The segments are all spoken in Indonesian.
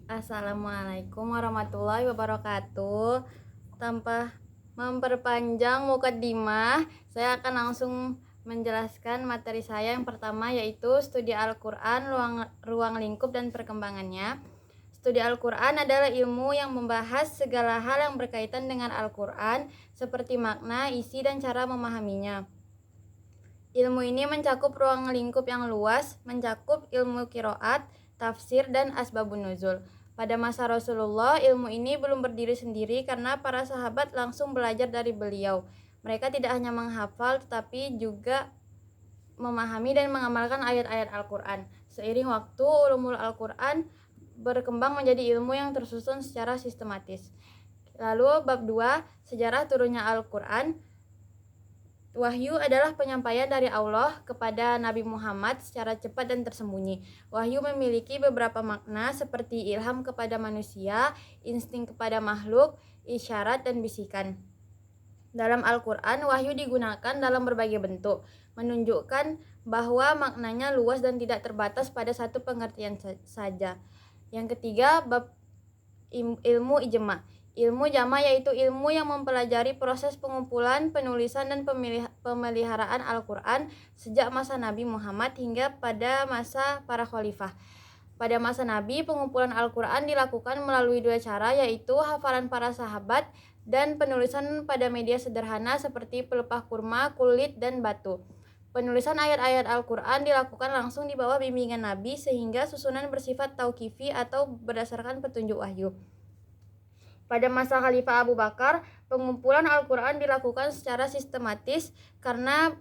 Assalamualaikum warahmatullahi wabarakatuh. Tanpa memperpanjang mukaddimah, saya akan langsung menjelaskan materi saya yang pertama, yaitu studi Al-Quran, ruang lingkup dan perkembangannya. Studi Al-Quran adalah ilmu yang membahas segala hal yang berkaitan dengan Al-Quran, seperti makna, isi, dan cara memahaminya. Ilmu ini mencakup ruang lingkup yang luas, mencakup ilmu qiraat, tafsir, dan asbabun nuzul. Pada masa Rasulullah, ilmu ini belum berdiri sendiri karena para sahabat langsung belajar dari beliau. Mereka tidak hanya menghafal tetapi juga memahami dan mengamalkan ayat-ayat Al-Quran. Seiring waktu, ulumul Al-Quran berkembang menjadi ilmu yang tersusun secara sistematis. Lalu bab 2, sejarah turunnya Al-Quran. Wahyu adalah penyampaian dari Allah kepada Nabi Muhammad secara cepat dan tersembunyi. Wahyu memiliki beberapa makna seperti ilham kepada manusia, insting kepada makhluk, isyarat, dan bisikan. Dalam Al-Quran, wahyu digunakan dalam berbagai bentuk, menunjukkan bahwa maknanya luas dan tidak terbatas pada satu pengertian saja. Yang ketiga, bab ilmu ijma. Ilmu jama yaitu ilmu yang mempelajari proses pengumpulan, penulisan, dan pemeliharaan Al-Quran sejak masa Nabi Muhammad hingga pada masa para khalifah. Pada masa Nabi, pengumpulan Al-Quran dilakukan melalui dua cara, yaitu hafalan para sahabat dan penulisan pada media sederhana seperti pelepah kurma, kulit, dan batu. Penulisan ayat-ayat Al-Quran dilakukan langsung di bawah bimbingan Nabi sehingga susunan bersifat tauqifi atau berdasarkan petunjuk wahyu. Pada masa Khalifah Abu Bakar, pengumpulan Al-Quran dilakukan secara sistematis karena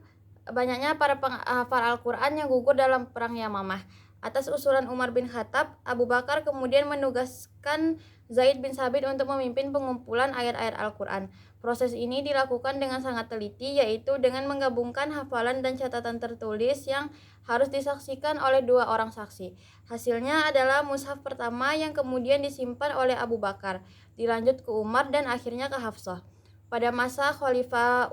banyaknya para penghafal Al-Quran yang gugur dalam Perang Yamamah. Atas usulan Umar bin Khattab, Abu Bakar kemudian menugaskan Zaid bin Sabit untuk memimpin pengumpulan ayat-ayat Al-Quran. Proses ini dilakukan dengan sangat teliti, yaitu dengan menggabungkan hafalan dan catatan tertulis yang harus disaksikan oleh dua orang saksi. Hasilnya adalah mushaf pertama yang kemudian disimpan oleh Abu Bakar, dilanjut ke Umar, dan akhirnya ke Hafsah. Pada masa Khalifah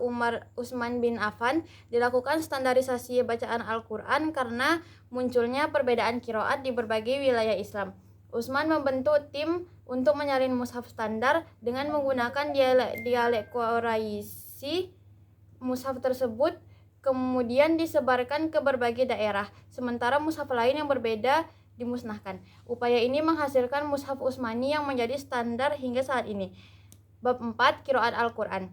Utsman bin Affan, dilakukan standarisasi bacaan Al-Quran karena munculnya perbedaan qiraat di berbagai wilayah Islam. Utsman membentuk tim untuk menyalin mushaf standar dengan menggunakan dialek Quraisy. Mushaf tersebut kemudian disebarkan ke berbagai daerah, sementara mushaf lain yang berbeda dimusnahkan. Upaya ini menghasilkan mushaf Utsmani yang menjadi standar hingga saat ini. Bab 4, Qiraat Al-Quran.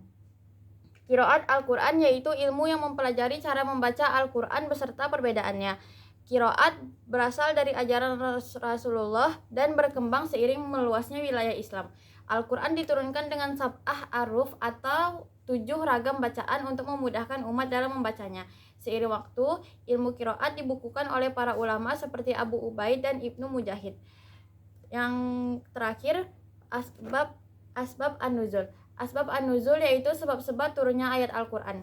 Qiraat Al-Quran yaitu ilmu yang mempelajari cara membaca Al-Quran beserta perbedaannya. Qiraat berasal dari ajaran Rasulullah dan berkembang seiring meluasnya wilayah Islam. Al-Quran diturunkan dengan sab'ah aruf atau 7 ragam bacaan untuk memudahkan umat dalam membacanya. Seiring waktu, ilmu qiraat dibukukan oleh para ulama seperti Abu Ubaid dan Ibnu Mujahid. Yang terakhir, Asbab an-nuzul. Asbab an-nuzul yaitu sebab-sebab turunnya ayat Al-Quran.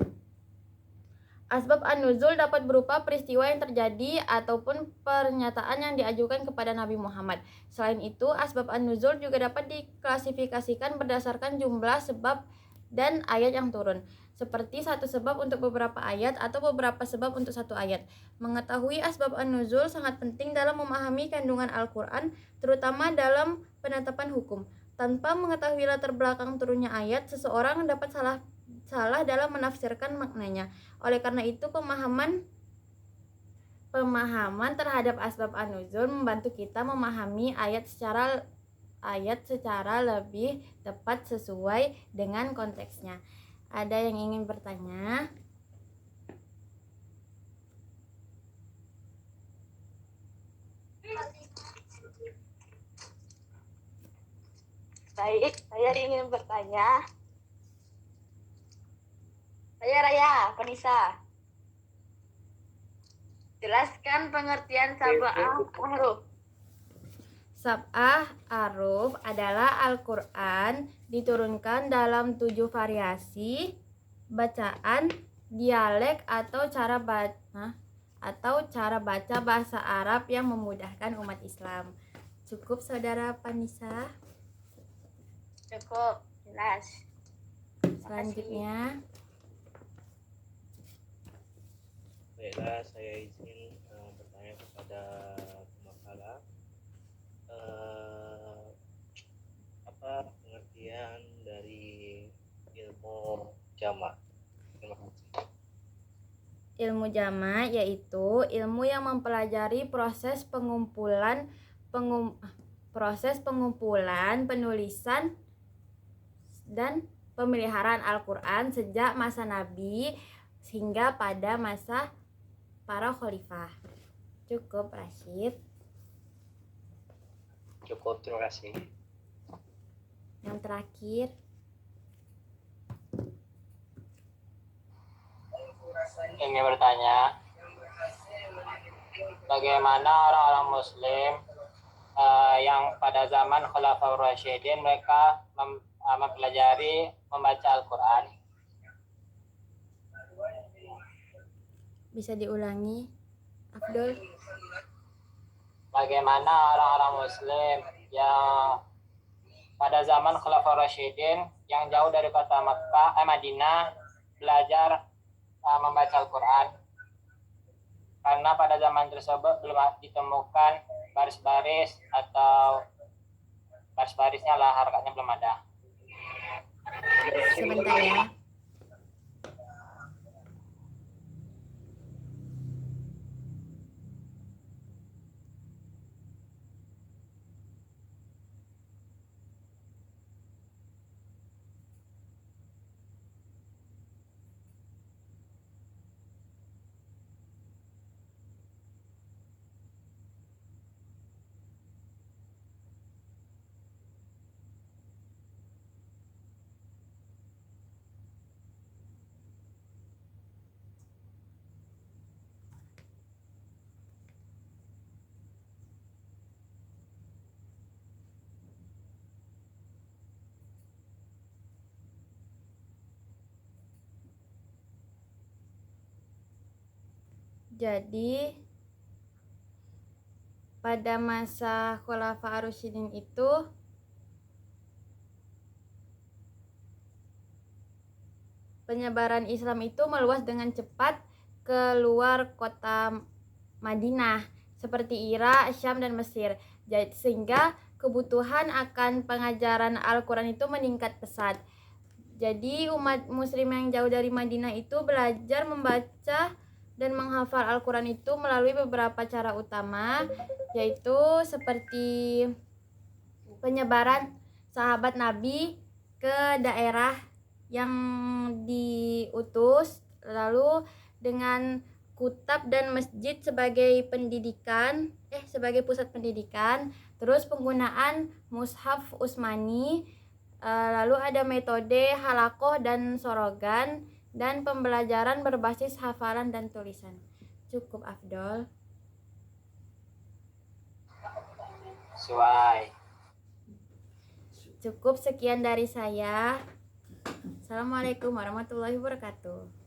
Asbab an-nuzul dapat berupa peristiwa yang terjadi ataupun pernyataan yang diajukan kepada Nabi Muhammad. Selain itu, asbab an-nuzul juga dapat diklasifikasikan berdasarkan jumlah sebab dan ayat yang turun, seperti satu sebab untuk beberapa ayat atau beberapa sebab untuk satu ayat. Mengetahui asbab an-nuzul sangat penting dalam memahami kandungan Al-Quran, terutama dalam penetapan hukum. Tanpa mengetahui latar belakang turunnya ayat, seseorang dapat salah dalam menafsirkan maknanya. Oleh karena itu, pemahaman terhadap asbab an-nuzul membantu kita memahami ayat secara lebih tepat sesuai dengan konteksnya. Ada yang ingin bertanya? Baik, saya ingin bertanya. Saya Raya, Penisa. Jelaskan pengertian sab'ah huruf. Sab'ah aruf adalah Al-Quran diturunkan dalam 7 variasi bacaan, dialek atau cara baca bahasa Arab yang memudahkan umat Islam. Cukup, Saudara Panisa. Cukup, jelas. Selanjutnya, Baiklah, saya izin bertanya kepada pemakalah. ilmu jamak. Terima kasih. Ilmu jama' yaitu ilmu yang mempelajari proses pengumpulan, penulisan, dan pemeliharaan Al-Quran sejak masa Nabi hingga pada masa para khalifah. Cukup, Rashid. Cukup, terima kasih. Yang terakhir, ingin bertanya, bagaimana orang-orang Muslim yang pada zaman Khulafaur Rasyidin mereka mempelajari membaca Al-Quran? bisa diulangi, Abdul? Bagaimana orang-orang Muslim yang pada zaman Khulafaur Rasyidin yang jauh dari kota Madinah belajar membaca Al-Quran, karena pada zaman tersebut belum ditemukan baris-baris atau baris-barisnya lah, harakatnya belum ada. Sebentar ya. Jadi pada masa Khulafa Ar-Rasyidin itu penyebaran Islam itu meluas dengan cepat keluar kota Madinah seperti Irak, Syam, dan Mesir. Sehingga kebutuhan akan pengajaran Al-Quran itu meningkat pesat. Jadi umat muslim yang jauh dari Madinah itu belajar membaca dan menghafal Al-Quran itu melalui beberapa cara utama, yaitu seperti penyebaran sahabat Nabi ke daerah yang diutus, lalu dengan kutab dan masjid sebagai pusat pendidikan, terus penggunaan mushaf Utsmani, lalu ada metode halakoh dan sorogan, dan pembelajaran berbasis hafalan dan tulisan. Cukup, Afdol. Sesuai. Cukup, sekian dari saya. Assalamualaikum warahmatullahi wabarakatuh.